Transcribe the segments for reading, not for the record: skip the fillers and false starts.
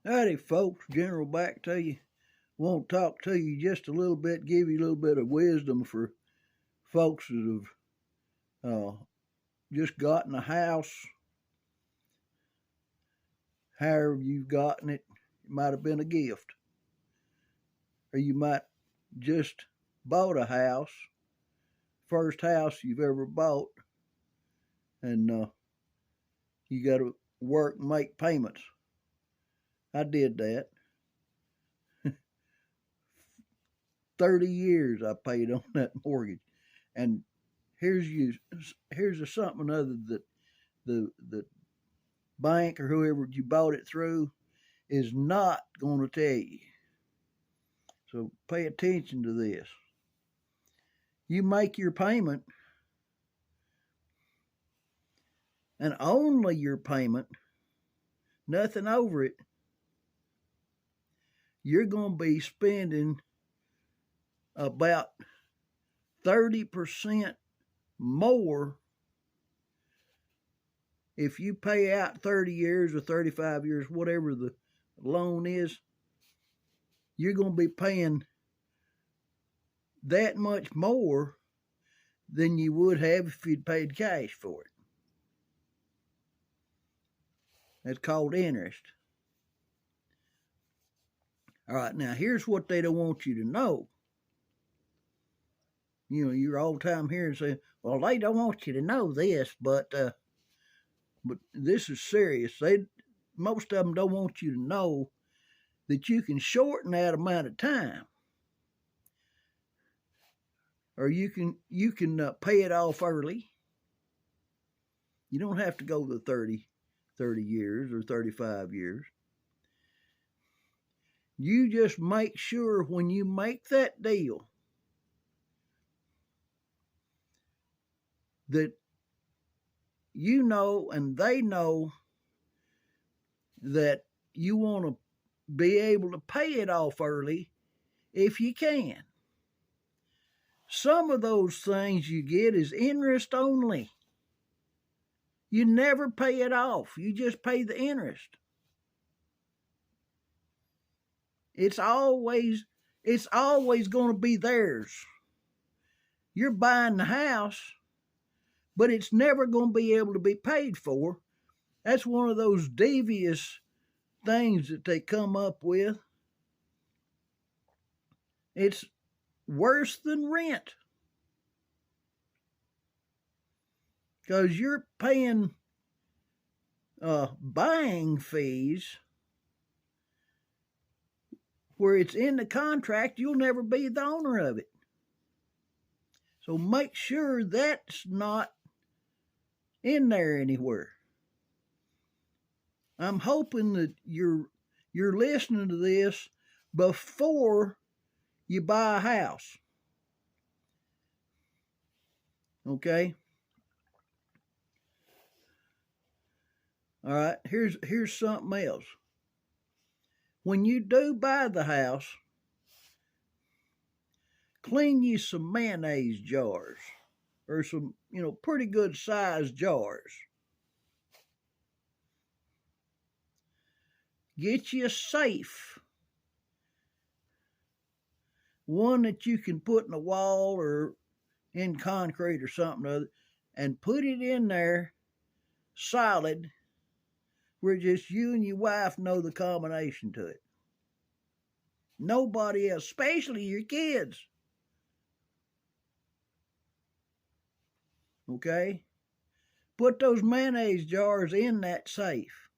Howdy, folks. General back to you. Want to talk to you just a little bit, give you a little bit of wisdom for folks that have just gotten a house. However you've gotten it, it might have been a gift. Or you might just bought a house, first house you've ever bought, and you got to work and make payments. I did that. 30 years I paid on that mortgage. And here's something other that the bank or whoever you bought it through is not going to tell you. So pay attention to this. You make your payment, and only your payment, nothing over it, you're going to be spending about 30% more if you pay out 30 years or 35 years, whatever the loan is. You're going to be paying that much more than you would have if you'd paid cash for it. That's called interest. All right, now here's what they don't want you to know. You know, you're all the time here and saying, well, they don't want you to know this, but this is serious. Most of them don't want you to know that you can shorten that amount of time, or you can pay it off early. You don't have to go to 30 years or 35 years. You just make sure when you make that deal that you know and they know that you want to be able to pay it off early if you can. Some of those things you get is interest only. You never pay it off. You just pay the interest. It's always going to be theirs. You're buying the house, but it's never going to be able to be paid for. That's one of those devious things that they come up with. It's worse than rent, because you're paying buying fees where it's in the contract you'll never be the owner of it. So make sure that's not in there anywhere. I'm hoping that you're listening to this before you buy a house. Okay? All right, here's something else. When you do buy the house, clean you some mayonnaise jars, or some, pretty good sized jars. Get you a safe, one that you can put in a wall or in concrete or something other, and put it in there solid, where just you and your wife know the combination to it. Nobody else, especially your kids. Okay? Put those mayonnaise jars in that safe.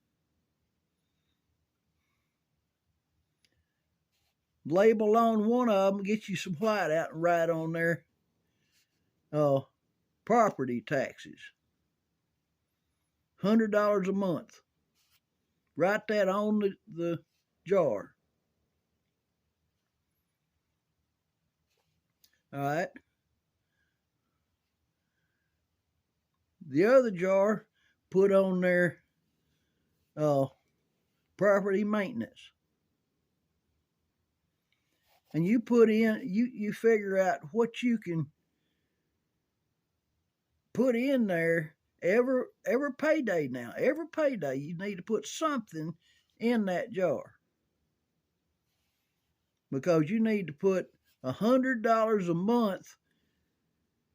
Label on one of them, get you some white out and write on there, property taxes. $100 a month. Write that on the jar. All right. The other jar, put on there property maintenance. And you put in, you figure out what you can put in there every payday now. Every payday you need to put something in that jar. because you need to put $100 a month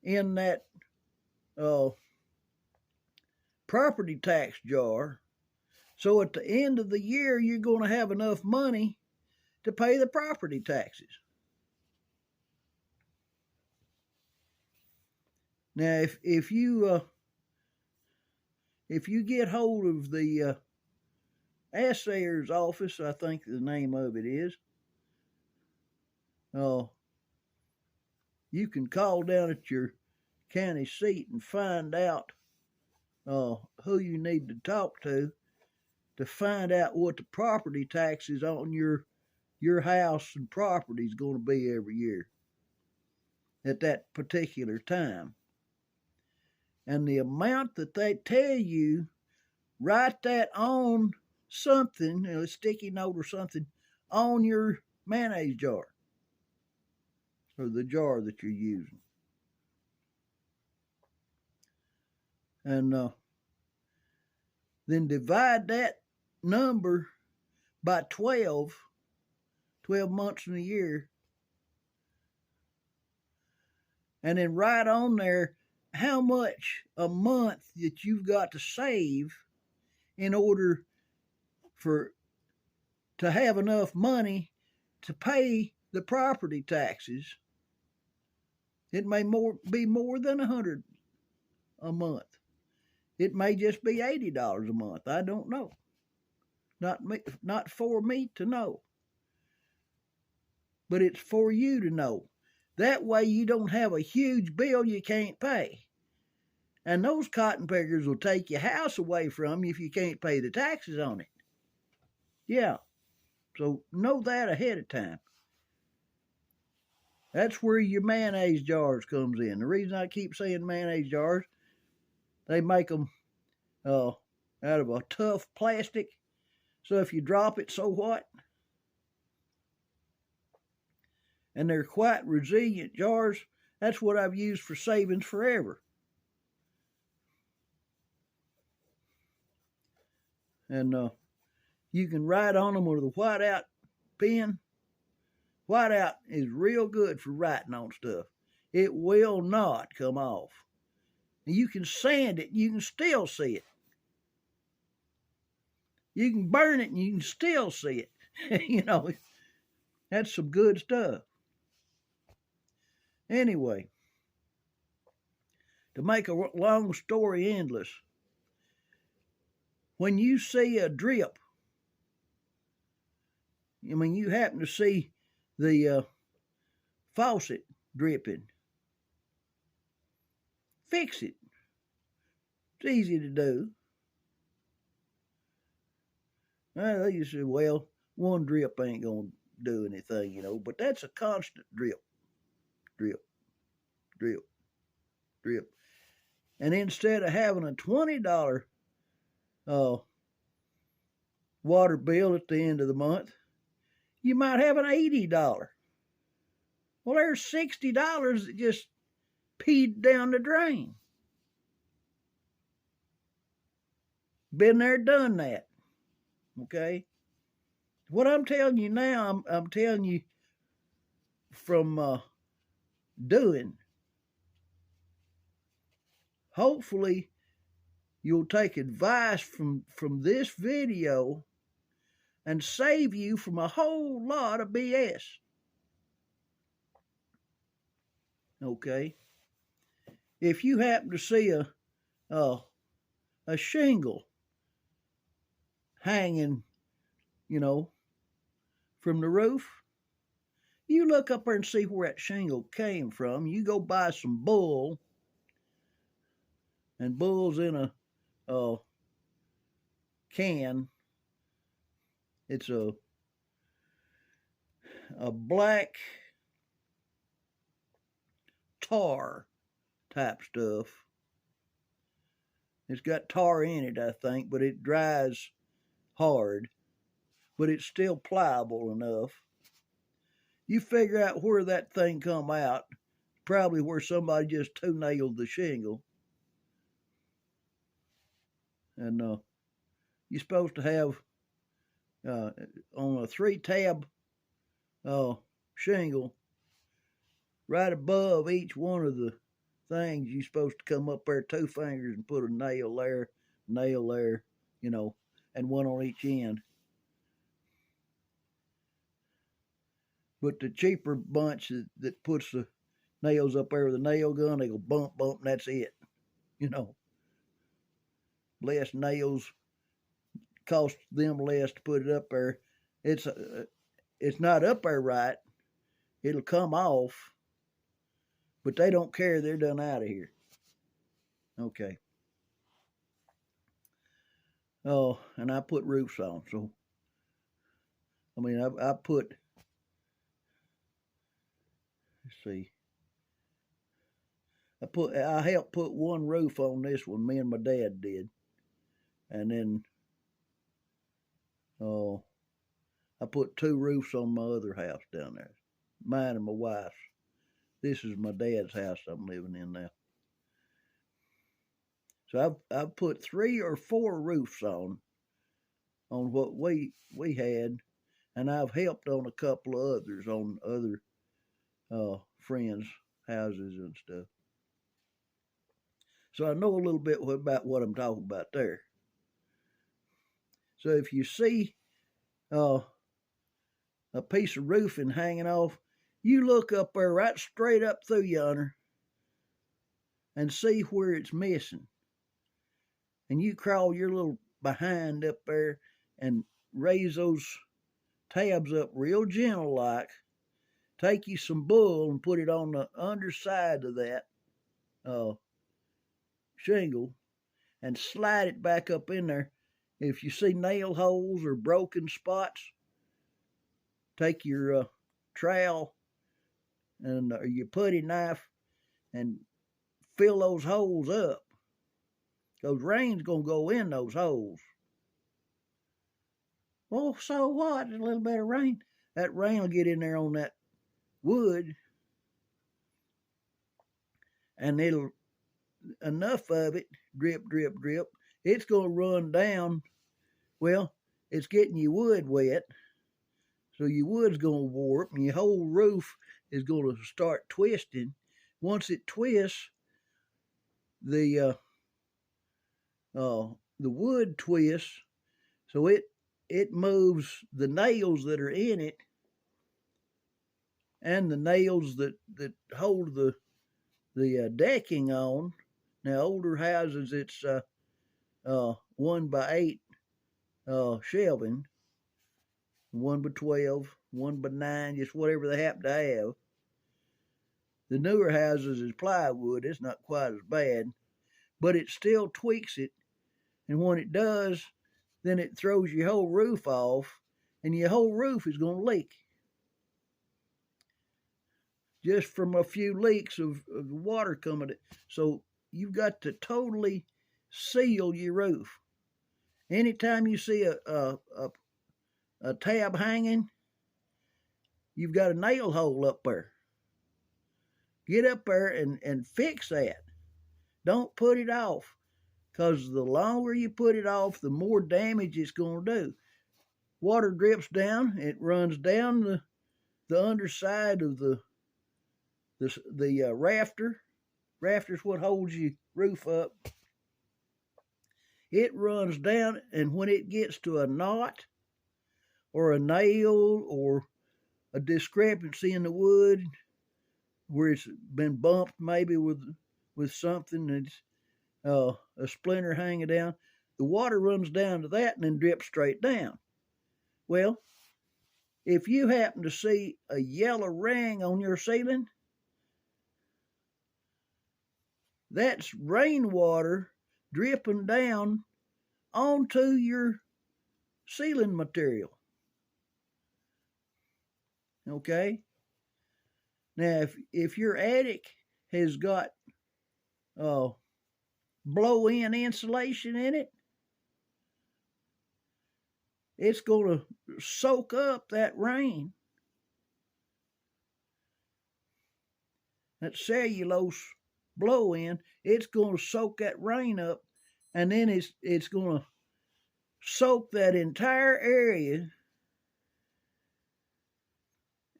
in that property tax jar. So at the end of the year, you're going to have enough money to pay the property taxes. Now, if you get hold of the assayer's office, I think the name of it is, you can call down at your county seat and find out who you need to talk to find out what the property taxes on your house and property is going to be every year at that particular time. And the amount that they tell you, write that on something, a sticky note or something, on your mayonnaise jar or the jar that you're using. And then divide that number by 12 months in a year, and then write on there how much a month that you've got to save in order to have enough money to pay the property taxes. It may be more than $100 a month. It may just be $80 a month. I don't know. Not for me to know. But it's for you to know. That way you don't have a huge bill you can't pay. And those cotton pickers will take your house away from you if you can't pay the taxes on it. Yeah. So know that ahead of time. That's where your mayonnaise jars comes in. The reason I keep saying mayonnaise jars, they make them out of a tough plastic. So if you drop it, so what? And they're quite resilient jars. That's what I've used for savings forever. And you can write on them with a whiteout pen. Whiteout is real good for writing on stuff. It will not come off. And you can sand it, you can still see it. You can burn it and you can still see it. That's some good stuff. Anyway, to make a long story endless, when you see a drip, you happen to see the faucet dripping, fix it. It's easy to do. You say, well, one drip ain't going to do anything, but that's a constant drip, drip, drip, drip. And instead of having a $20 water bill at the end of the month, you might have an $80. Well, there's $60 that just peed down the drain. Been there, done that. Okay? What I'm telling you now, I'm telling you from doing. Hopefully, you'll take advice from this video and save you from a whole lot of BS. Okay? If you happen to see a shingle hanging, from the roof, you look up there and see where that shingle came from. You go buy some bull, and bull's in a can. It's a black tar type stuff. It's got tar in it, I think, but it dries hard, but it's still pliable enough. You figure out where that thing come out, probably where somebody just toe-nailed the shingle. And you're supposed to have, on a 3-tab shingle, right above each one of the things, you're supposed to come up there 2 fingers and put a nail there, you know, and one on each end. But the cheaper bunch that puts the nails up there with a nail gun, they go bump, bump, and that's it. You know, less nails cost them less to put it up there. It's not up there right. It'll come off, but they don't care. They're done out of here. Okay. Oh, and I put roofs on. So, I mean, I put, let's see, I helped put one roof on this one. Me and my dad did, and then, oh, I put 2 roofs on my other house down there, mine and my wife's. This is my dad's house I'm living in now. So I've put 3 or 4 roofs on what we had, and I've helped on a couple of others on other friends' houses and stuff. So I know a little bit about what I'm talking about there. So if you see a piece of roofing hanging off, you look up there right straight up through yonder and see where it's missing. And you crawl your little behind up there and raise those tabs up real gentle like. Take you some bull and put it on the underside of that shingle and slide it back up in there. If you see nail holes or broken spots, take your trowel and your putty knife and fill those holes up. Because rain's going to go in those holes. Well, so what? A little bit of rain. That rain will get in there on that wood, and it'll, enough of it, drip, drip, drip, it's going to run down. Well, it's getting your wood wet, so your wood's going to warp, and your whole roof is going to start twisting. Once it twists, the wood twists, so it moves the nails that are in it and the nails that hold the decking on. Now, older houses, it's 1x8 shelving, 1x12, 1x9, just whatever they happen to have. The newer houses is plywood. It's not quite as bad, but it still tweaks it. And when it does, then it throws your whole roof off, and your whole roof is going to leak. Just from a few leaks of water coming. So you've got to totally seal your roof. Anytime you see a tab hanging, you've got a nail hole up there. Get up there and fix that. Don't put it off, because the longer you put it off, the more damage it's going to do. Water drips down. It runs down the underside of the rafter. Rafter's what holds your roof up. It runs down, and when it gets to a knot or a nail or a discrepancy in the wood where it's been bumped maybe with something that's a splinter hanging down, the water runs down to that and then drips straight down. Well, if you happen to see a yellow ring on your ceiling, that's rainwater dripping down onto your ceiling material. Okay? Now, if your attic has got blow-in insulation in it, it's going to soak up that rain. That cellulose blow-in, it's going to soak that rain up, and then it's going to soak that entire area,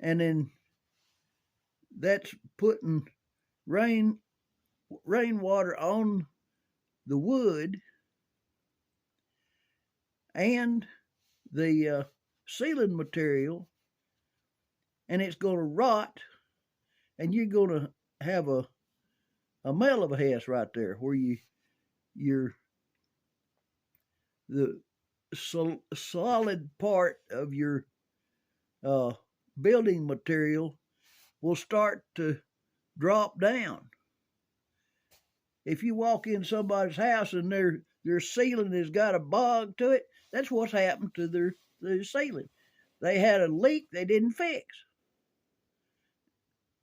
and then that's putting rainwater on the wood and the ceiling material, and it's going to rot, and you're going to have a mell of a house right there where you're the solid part of your building material will start to drop down. If you walk in somebody's house and their ceiling has got a bog to it, that's what's happened to their ceiling. They had a leak they didn't fix,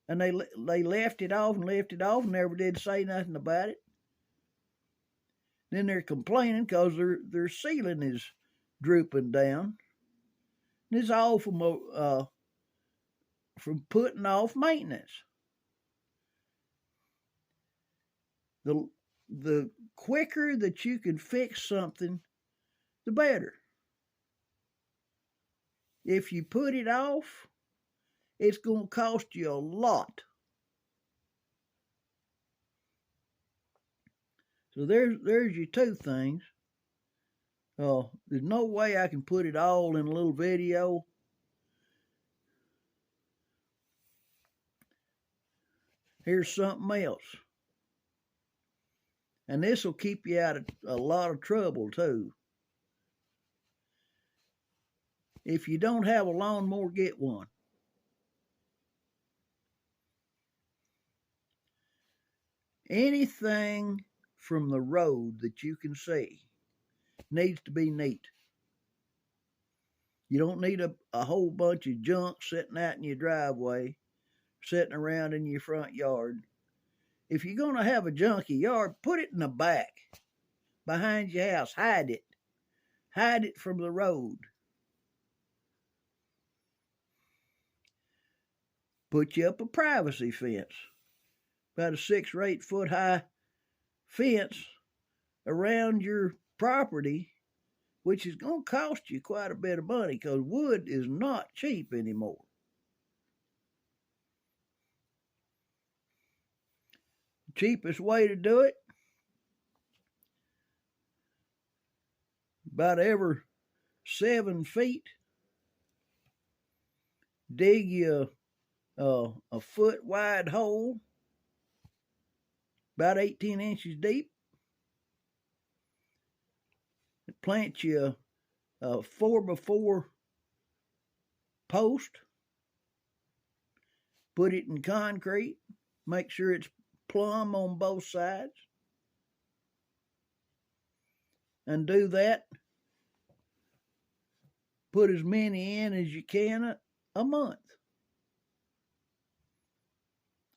and they left it off and never did say nothing about it. Then they're complaining because their ceiling is drooping down. And it's all from putting off maintenance. The quicker that you can fix something, the better. If you put it off, it's going to cost you a lot. So there's your two things. There's no way I can put it all in a little video. Here's something else. And this will keep you out of a lot of trouble too. If you don't have a lawnmower, get one. Anything from the road that you can see needs to be neat. You don't need a whole bunch of junk sitting out in your driveway, sitting around in your front yard. If you're going to have a junky yard, put it in the back, behind your house. Hide it. Hide it from the road. Put you up a privacy fence, about a 6 or 8 foot high fence around your property, which is going to cost you quite a bit of money because wood is not cheap anymore. Cheapest way to do it, about every 7 feet, dig you a foot wide hole, about 18 inches deep. Plant you a 4x4 post, put it in concrete, make sure it's plumb on both sides, and do that. Put as many in as you can a month.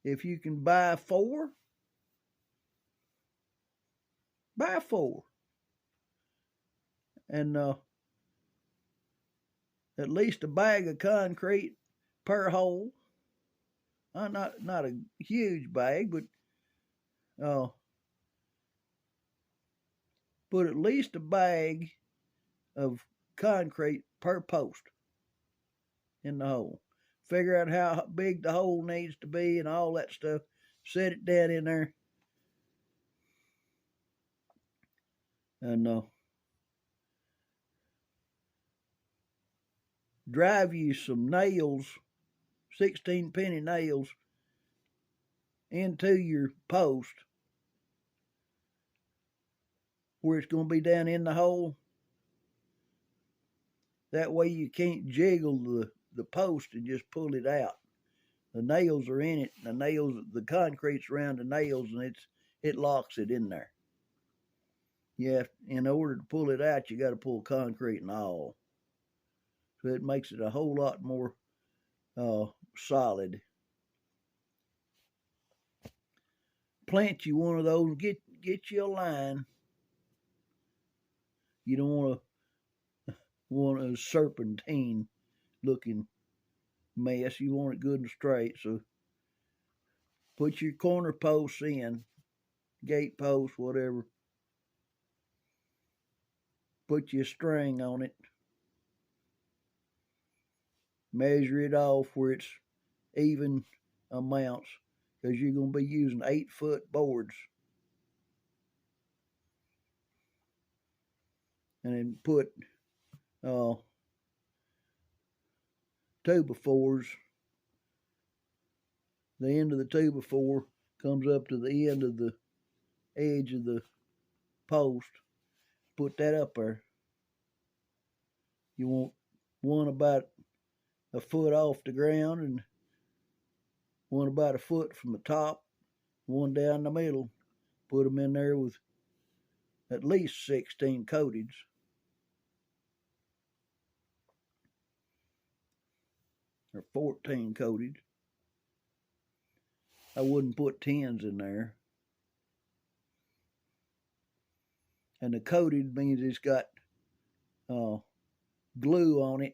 If you can buy 4, buy 4. And at least a bag of concrete per hole. Not a huge bag, but put at least a bag of concrete per post in the hole. Figure out how big the hole needs to be and all that stuff. Set it down in there. And drive you some nails, 16-penny nails, into your post where it's going to be down in the hole. That way you can't jiggle the post and just pull it out. The nails are in it. The concrete's around the nails, and it locks it in there. In order to pull it out, you got to pull concrete and all. So it makes it a whole lot more solid. Plant you one of those. Get you a line. You don't want a serpentine looking mess. You want it good and straight. So put your corner posts in, gate posts, whatever. Put your string on it. Measure it off where it's even amounts, because you're going to be using 8-foot boards. And then put 2x4s. The end of the 2x4 comes up to the end of the edge of the post. Put that up there. You want one about a foot off the ground and one about a foot from the top, one down the middle. Put them in there with at least 16 coatings. Or 14 coated. I wouldn't put 10s in there. And the coated means it's got glue on it,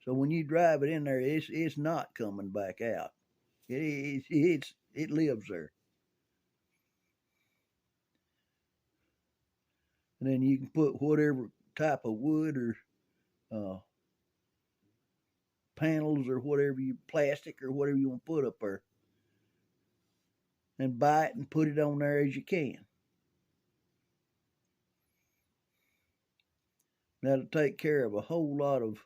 so when you drive it in there, it's not coming back out. It lives there. And then you can put whatever type of wood or panels or whatever plastic or whatever you want to put up there, and buy it and put it on there as you can. That'll take care of a whole lot of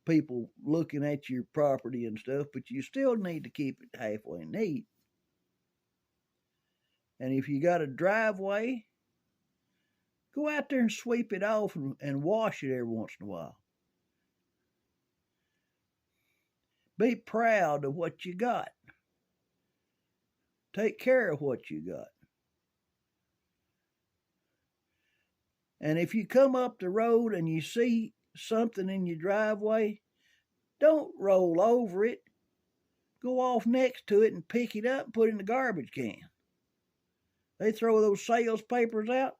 people looking at your property and stuff, but you still need to keep it halfway neat. And if you got a driveway, go out there and sweep it off and wash it every once in a while. Be proud of what you got. Take care of what you got. And if you come up the road and you see something in your driveway, don't roll over it. Go off next to it and pick it up and put it in the garbage can. They throw those sales papers out,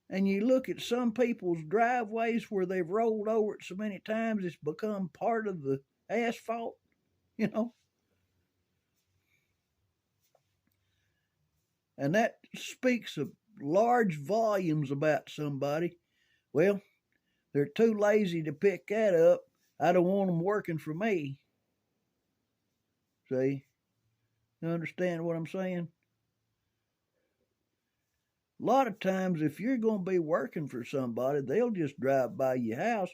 and you look at some people's driveways where they've rolled over it so many times it's become part of the asphalt, you know. And that speaks of large volumes about somebody. Well, they're too lazy to pick that up. I don't want them working for me. See? You understand what I'm saying? A lot of times, if you're going to be working for somebody, they'll just drive by your house,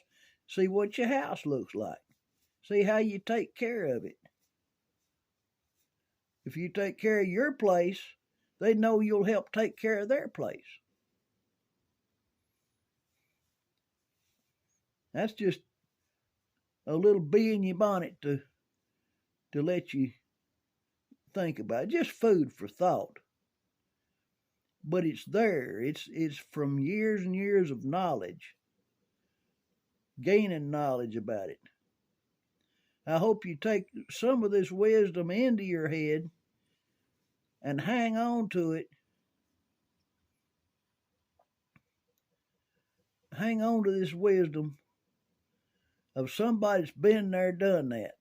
see what your house looks like, see how you take care of it. If you take care of your place, they know you'll help take care of their place. That's just a little bee in your bonnet to let you think about it. Just food for thought. But it's there. It's from years and years of knowledge, gaining knowledge about it. I hope you take some of this wisdom into your head and hang on to it. Hang on to this wisdom of somebody that's been there, done that,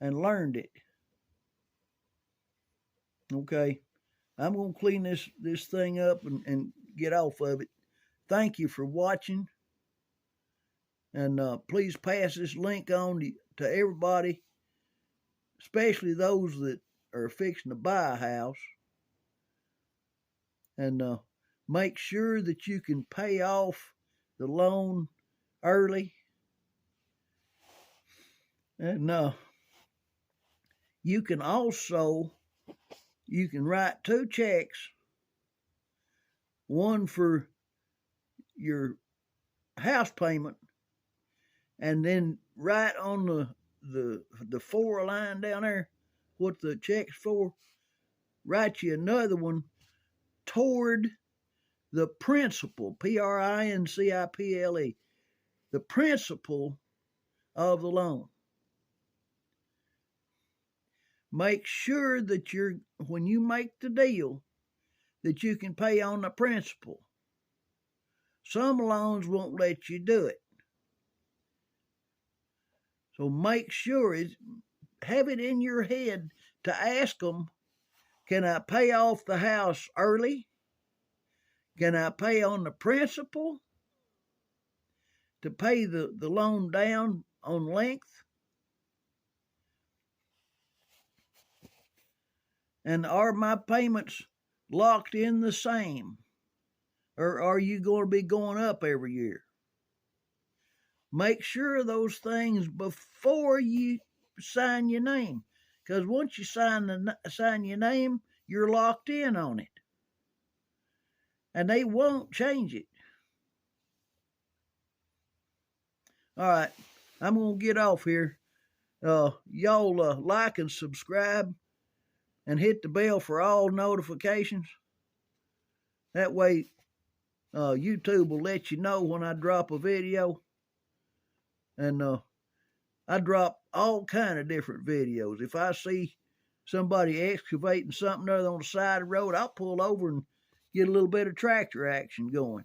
and learned it. Okay, I'm going to clean this thing up and get off of it. Thank you for watching. And please pass this link on to everybody, especially those that are fixing to buy a house. And make sure that you can pay off the loan early. And you can write 2 checks, one for your house payment, and then write on the 4 line down there what the check's for. Write you another one toward the principal, Principle, the principal of the loan. Make sure that when you make the deal, that you can pay on the principal. Some loans won't let you do it. So make sure, have it in your head to ask them, can I pay off the house early? Can I pay on the principal to pay the loan down on length? And are my payments locked in the same? Or are you going to be going up every year? Make sure of those things before you sign your name. Because once you sign your name, you're locked in on it. And they won't change it. All right, I'm going to get off here. Y'all like and subscribe and hit the bell for all notifications. That way, YouTube will let you know when I drop a video. And I drop all kind of different videos. If I see somebody excavating something other on the side of the road, I'll pull over and get a little bit of tractor action going.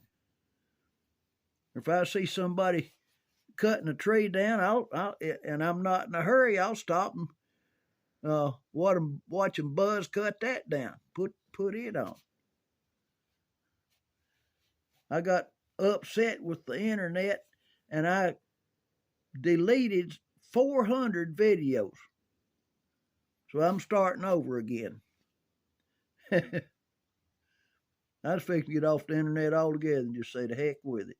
If I see somebody cutting a tree down, and I'm not in a hurry, I'll stop and watch them buzz cut that down. Put it on. I got upset with the internet, and I deleted 400 videos. So I'm starting over again. I was fixing to get off the internet altogether and just say the heck with it.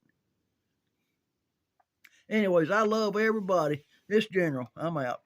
Anyways, I love everybody. This General, I'm out.